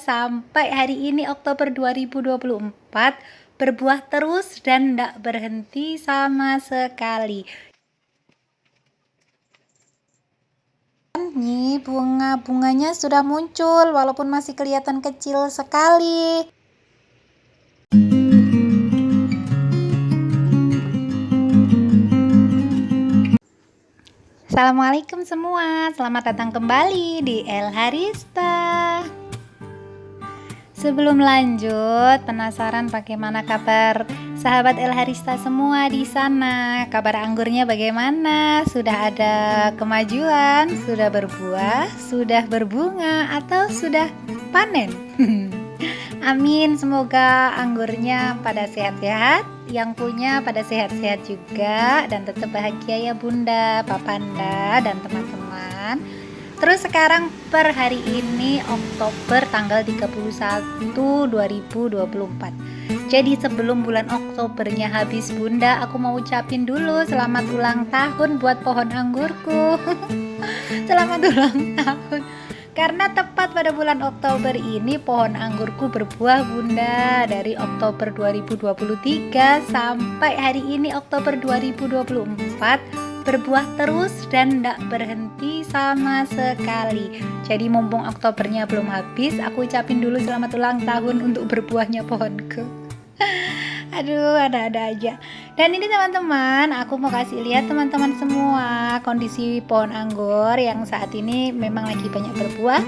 Sampai hari ini Oktober 2024 berbuah terus dan tidak berhenti sama sekali. Nih bunga-bunganya sudah muncul walaupun masih kelihatan kecil sekali. Assalamualaikum semua, selamat datang kembali di El Harista. Sebelum lanjut, penasaran bagaimana kabar sahabat El Harista semua di sana? Kabar anggurnya bagaimana? Sudah ada kemajuan? Sudah berbuah? Sudah berbunga? Atau sudah panen? Amin, semoga anggurnya pada sehat-sehat, yang punya pada sehat-sehat juga, dan tetap bahagia ya Bunda, Papanda, dan teman-teman. Terus sekarang per hari ini Oktober tanggal 31 2024. Jadi sebelum bulan Oktobernya habis Bunda, aku mau ucapin dulu selamat ulang tahun buat pohon anggurku. Selamat ulang tahun. Karena tepat pada bulan Oktober ini pohon anggurku berbuah Bunda. Dari Oktober 2023 sampai hari ini Oktober 2024 berbuah terus dan tidak berhenti sama sekali. Jadi mumpung Oktobernya belum habis, aku ucapin dulu selamat ulang tahun untuk berbuahnya pohonku. Aduh, ada-ada aja. Dan ini teman-teman, aku mau kasih lihat teman-teman semua kondisi pohon anggur yang saat ini memang lagi banyak berbuah,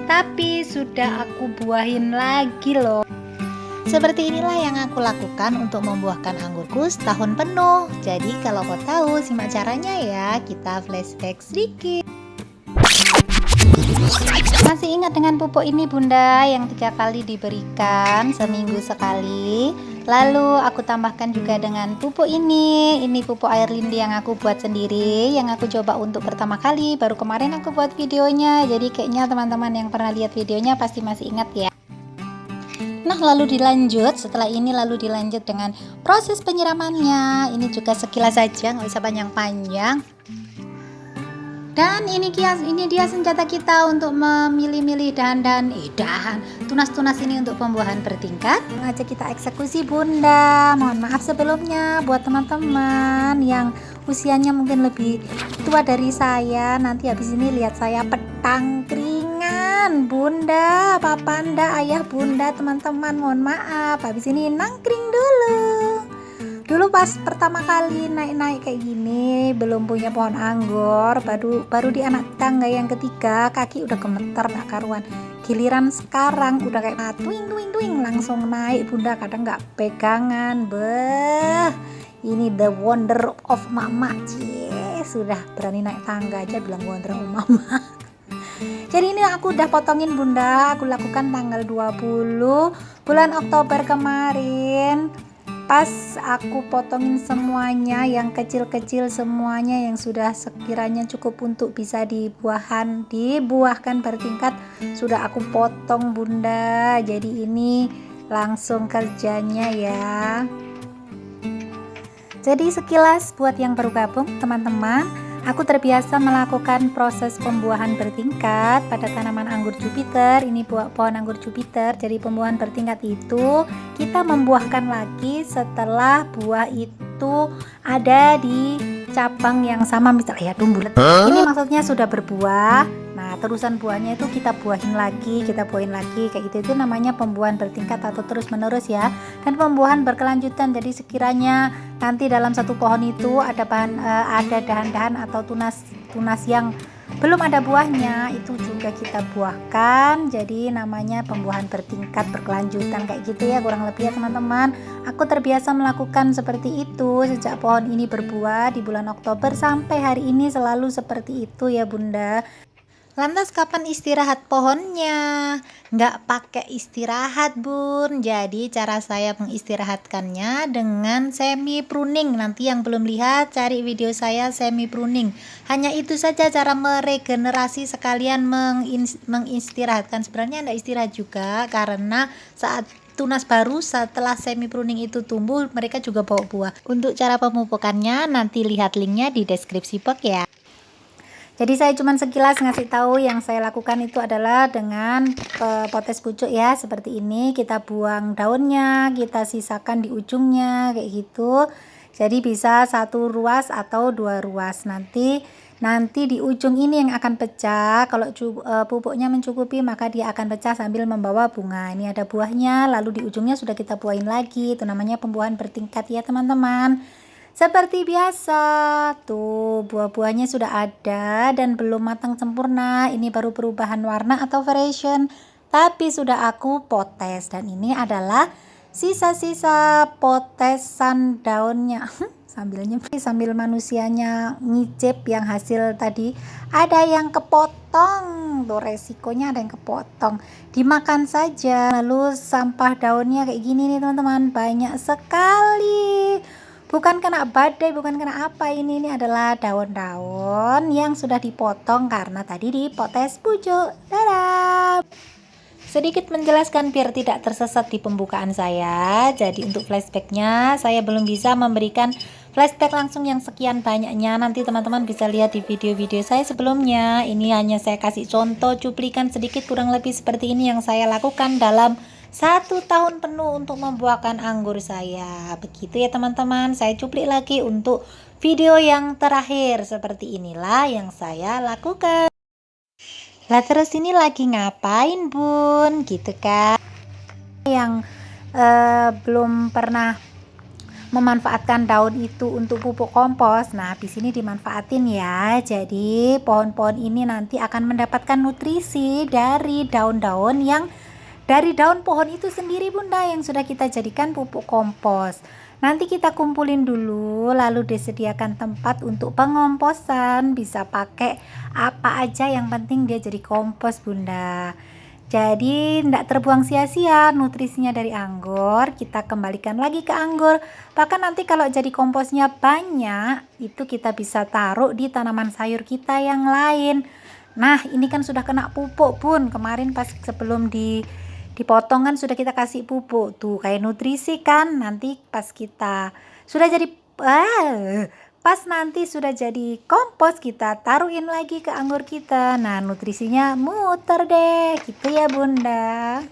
tapi sudah aku buahin lagi loh. Seperti inilah yang aku lakukan untuk membuahkan anggurku setahun penuh. Jadi kalau kau tahu, simak caranya ya. Kita flashback sedikit. Masih ingat dengan pupuk ini Bunda yang 3 kali diberikan seminggu sekali. Lalu aku tambahkan juga dengan pupuk ini. Ini pupuk air lindi yang aku buat sendiri, yang aku coba untuk pertama kali. Baru kemarin aku buat videonya. Jadi kayaknya teman-teman yang pernah lihat videonya pasti masih ingat ya. Nah, lalu dilanjut dengan proses penyiramannya. Ini juga sekilas saja, nggak usah panjang-panjang. Dan ini dia senjata kita untuk memilih-milih dahan tunas-tunas ini untuk pembuahan bertingkat. Aja kita eksekusi Bunda. Mohon maaf sebelumnya buat teman-teman yang usianya mungkin lebih tua dari saya. Nanti habis ini lihat saya petang keringan Bunda, Papanda, ayah Bunda, teman-teman mohon maaf. Habis ini nangkring dulu. Dulu pas pertama kali naik-naik kayak gini, belum punya pohon anggur, baru di anak tangga yang ketiga, kaki udah gemeter gak karuan. Giliran sekarang udah kayak twing langsung naik Bunda, kadang nggak pegangan. Ini the wonder of mama. Sudah berani naik tangga aja bilang wonder of mama. Jadi ini aku udah potongin Bunda, aku lakukan tanggal 20 bulan Oktober kemarin. Pas aku potongin semuanya, yang kecil-kecil semuanya yang sudah sekiranya cukup untuk bisa dibuahkan bertingkat, sudah aku potong Bunda. Jadi ini langsung kerjanya ya. Jadi sekilas buat yang baru gabung teman-teman, aku terbiasa melakukan proses pembuahan bertingkat pada tanaman anggur Jupiter. Ini pohon anggur Jupiter. Jadi pembuahan bertingkat itu kita membuahkan lagi setelah buah itu ada di cabang yang sama, misalnya ya bulat. Ini maksudnya sudah berbuah. Nah, terusan buahnya itu kita buahin lagi kayak gitu. Itu namanya pembuahan bertingkat atau terus menerus ya. Dan pembuahan berkelanjutan. Jadi sekiranya nanti dalam satu pohon itu ada dahan-dahan atau tunas yang belum ada buahnya, itu juga kita buahkan. Jadi namanya pembuahan bertingkat berkelanjutan kayak gitu ya, kurang lebih ya teman-teman. Aku terbiasa melakukan seperti itu sejak pohon ini berbuah di bulan Oktober sampai hari ini, selalu seperti itu ya Bunda. Lantas kapan istirahat pohonnya? Nggak pakai istirahat Bun. Jadi cara saya mengistirahatkannya dengan semi pruning. Nanti yang belum lihat cari video saya semi pruning. Hanya itu saja cara meregenerasi sekalian mengistirahatkan. Sebenarnya nggak istirahat juga, karena saat tunas baru setelah semi pruning itu tumbuh, mereka juga bawa buah. Untuk cara pemupukannya nanti lihat linknya di deskripsi box ya. Jadi saya cuman sekilas ngasih tahu yang saya lakukan itu adalah dengan potes pucuk ya, seperti ini. Kita buang daunnya, kita sisakan di ujungnya kayak gitu. Jadi bisa 1 ruas atau 2 ruas. Nanti di ujung ini yang akan pecah. Kalau pupuknya mencukupi maka dia akan pecah sambil membawa bunga. Ini ada buahnya, lalu di ujungnya sudah kita buahin lagi. Itu namanya pembuahan bertingkat ya teman-teman. Seperti biasa, tuh buah-buahnya sudah ada dan belum matang sempurna. Ini baru perubahan warna atau variation, tapi sudah aku potes. Dan ini adalah sisa-sisa potesan daunnya. Sambil manusianya ngicip yang hasil tadi. Ada yang kepotong, tuh resikonya ada yang kepotong. Dimakan saja. Lalu sampah daunnya kayak gini nih teman-teman, banyak sekali. Bukan kena badai, bukan kena apa, ini adalah daun-daun yang sudah dipotong karena tadi dipotes pucuk. Dadah. Sedikit menjelaskan biar tidak tersesat di pembukaan saya. Jadi untuk flashbacknya saya belum bisa memberikan flashback langsung yang sekian banyaknya. Nanti teman-teman bisa lihat di video-video saya sebelumnya. Ini hanya saya kasih contoh cuplikan sedikit kurang lebih seperti ini yang saya lakukan dalam 1 tahun penuh untuk membuahkan anggur saya. Begitu ya teman-teman, saya cuplik lagi untuk video yang terakhir. Seperti inilah yang saya lakukan. Lah terus ini lagi ngapain bun? Gitu kan. Yang belum pernah memanfaatkan daun itu untuk pupuk kompos. Nah, di sini dimanfaatin ya. Jadi pohon-pohon ini nanti akan mendapatkan nutrisi dari daun-daun yang dari daun pohon itu sendiri bunda, yang sudah kita jadikan pupuk kompos. Nanti kita kumpulin dulu, lalu disediakan tempat untuk pengomposan. Bisa pakai apa aja, yang penting dia jadi kompos bunda. Jadi tidak terbuang sia-sia nutrisinya dari anggur, kita kembalikan lagi ke anggur. Bahkan nanti kalau jadi komposnya banyak, itu kita bisa taruh di tanaman sayur kita yang lain. Nah ini kan sudah kena pupuk bun, kemarin pas sebelum dipotong kan sudah kita kasih pupuk tuh kayak nutrisi kan. Nanti pas kita sudah jadi pas nanti sudah jadi kompos, kita taruhin lagi ke anggur kita. Nah nutrisinya muter deh gitu ya bunda.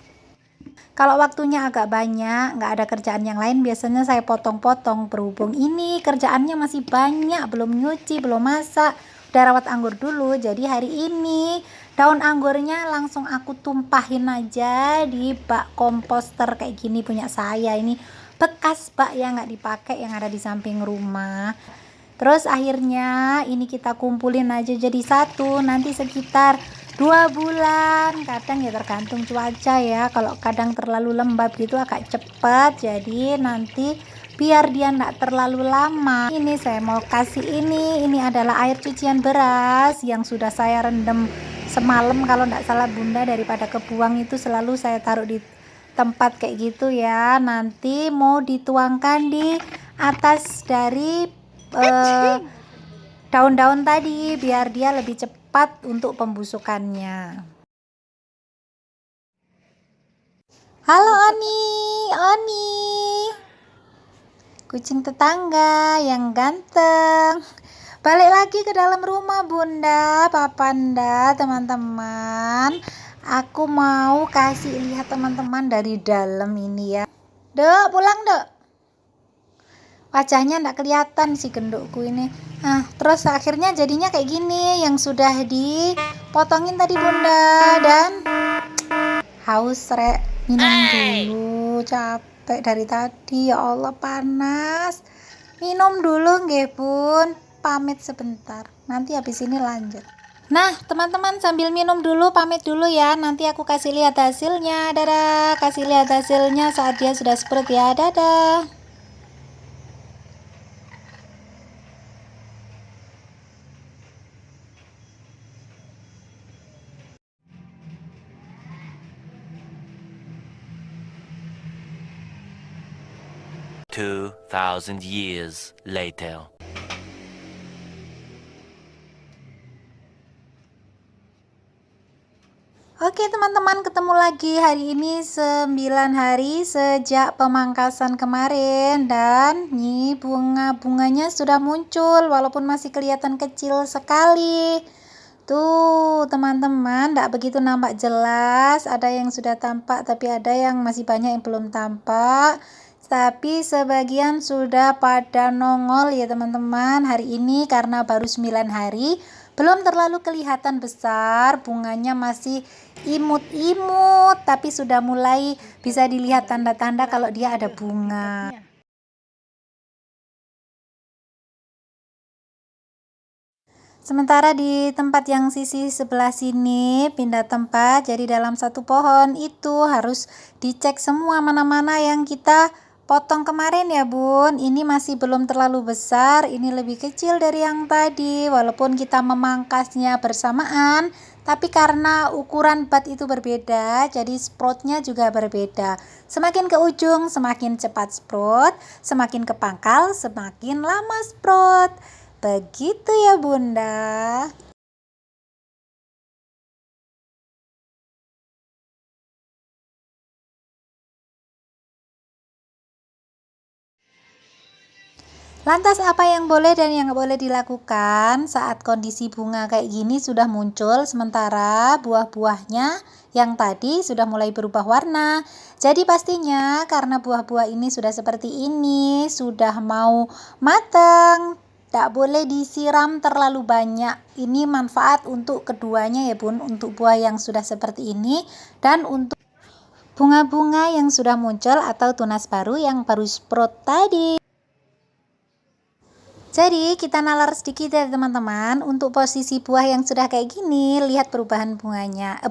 Kalau waktunya agak banyak, nggak ada kerjaan yang lain, biasanya saya potong-potong. Berhubung ini kerjaannya masih banyak, belum nyuci, belum masak, udah rawat anggur dulu. Jadi hari ini daun anggurnya langsung aku tumpahin aja di bak komposter kayak gini punya saya. Ini bekas bak yang nggak dipakai yang ada di samping rumah. Terus akhirnya ini kita kumpulin aja jadi satu. Nanti sekitar 2 bulan, kadang ya tergantung cuaca ya. Kalau kadang terlalu lembab gitu agak cepat. Jadi nanti biar dia enggak terlalu lama, ini saya mau kasih ini adalah air cucian beras yang sudah saya rendam semalam kalau enggak salah bunda. Daripada kebuang itu selalu saya taruh di tempat kayak gitu ya. Nanti mau dituangkan di atas dari daun-daun tadi biar dia lebih cepat untuk pembusukannya. Halo Oni, Oni, kucing tetangga yang ganteng. Balik lagi ke dalam rumah bunda, papanda, teman-teman. Aku mau kasih lihat teman-teman dari dalam ini ya. Dek, pulang dek. Wajahnya enggak kelihatan si gendukku ini. Nah, terus akhirnya jadinya kayak gini yang sudah dipotongin tadi bunda. Dan haus rek, minum dulu, capek dari tadi ya Allah panas. Minum dulu nggih bun, pamit sebentar, nanti habis ini lanjut. Nah teman-teman sambil minum dulu pamit dulu ya, nanti aku kasih lihat hasilnya. Dadah, kasih lihat hasilnya saat dia sudah sprout ya. Dadah. 2,000 years later. Oke teman-teman, ketemu lagi hari ini 9 hari sejak pemangkasan kemarin. Dan nih bunga-bunganya sudah muncul walaupun masih kelihatan kecil sekali. Tuh teman-teman, tidak begitu nampak jelas, ada yang sudah tampak tapi ada yang masih banyak yang belum tampak. Tapi sebagian sudah pada nongol ya teman-teman. Hari ini karena baru 9 hari, belum terlalu kelihatan besar, bunganya masih imut-imut, tapi sudah mulai bisa dilihat tanda-tanda kalau dia ada bunga. Sementara di tempat yang sisi sebelah sini pindah tempat, jadi dalam satu pohon itu harus dicek semua mana-mana yang kita potong kemarin ya bun. Ini masih belum terlalu besar, ini lebih kecil dari yang tadi walaupun kita memangkasnya bersamaan, tapi karena ukuran bat itu berbeda jadi sproutnya juga berbeda. Semakin ke ujung semakin cepat sprout, semakin ke pangkal semakin lama sprout. Begitu ya Bunda. Lantas apa yang boleh dan yang nggak boleh dilakukan saat kondisi bunga kayak gini sudah muncul sementara buah-buahnya yang tadi sudah mulai berubah warna. Jadi pastinya karena buah-buah ini sudah seperti ini, sudah mau matang, tak boleh disiram terlalu banyak. Ini manfaat untuk keduanya ya bun, untuk buah yang sudah seperti ini dan untuk bunga-bunga yang sudah muncul atau tunas baru yang baru sprout tadi. Jadi kita nalar sedikit ya teman-teman, untuk posisi buah yang sudah kayak gini, lihat perubahan buahnya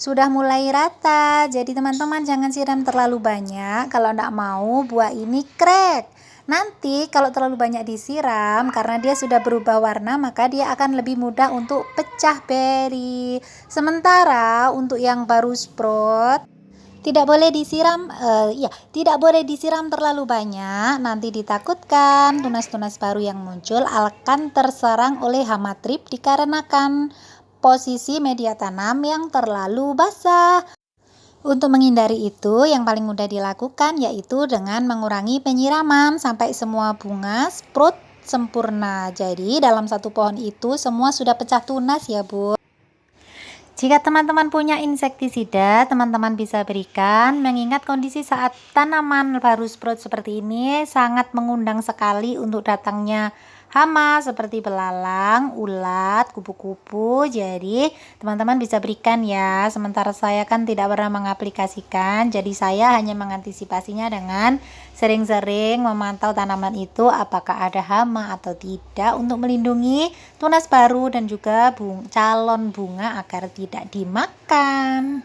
sudah mulai rata. Jadi teman-teman jangan siram terlalu banyak kalau enggak mau buah ini crack. Nanti kalau terlalu banyak disiram karena dia sudah berubah warna maka dia akan lebih mudah untuk pecah beri. Sementara untuk yang baru sprout tidak boleh disiram, tidak boleh disiram terlalu banyak. Nanti ditakutkan tunas-tunas baru yang muncul akan terserang oleh hama trip dikarenakan posisi media tanam yang terlalu basah. Untuk menghindari itu, yang paling mudah dilakukan yaitu dengan mengurangi penyiraman sampai semua bunga sprout sempurna. Jadi dalam satu pohon itu semua sudah pecah tunas ya Bu. Jika teman-teman punya insektisida, teman-teman bisa berikan, mengingat kondisi saat tanaman baru sprout seperti ini sangat mengundang sekali untuk datangnya hama seperti belalang, ulat, kupu-kupu. Jadi teman-teman bisa berikan ya. Sementara saya kan tidak pernah mengaplikasikan, jadi saya hanya mengantisipasinya dengan sering-sering memantau tanaman itu apakah ada hama atau tidak untuk melindungi tunas baru dan juga calon bunga agar tidak dimakan.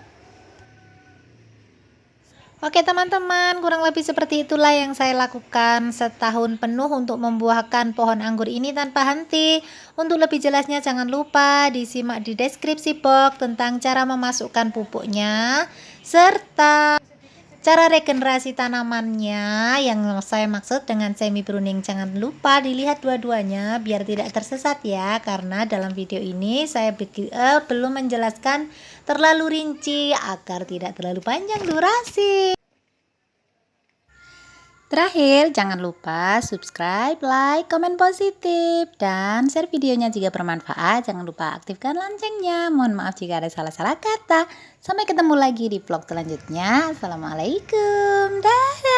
Oke teman-teman, kurang lebih seperti itulah yang saya lakukan setahun penuh untuk membuahkan pohon anggur ini tanpa henti. Untuk lebih jelasnya jangan lupa disimak di deskripsi box tentang cara memasukkan pupuknya serta cara regenerasi tanamannya yang saya maksud dengan semi pruning. Jangan lupa dilihat dua-duanya biar tidak tersesat ya, karena dalam video ini saya belum menjelaskan terlalu rinci agar tidak terlalu panjang durasi. Terakhir, jangan lupa subscribe, like, komen positif, dan share videonya jika bermanfaat. Jangan lupa aktifkan loncengnya. Mohon maaf jika ada salah-salah kata. Sampai ketemu lagi di vlog selanjutnya. Assalamualaikum. Dadah.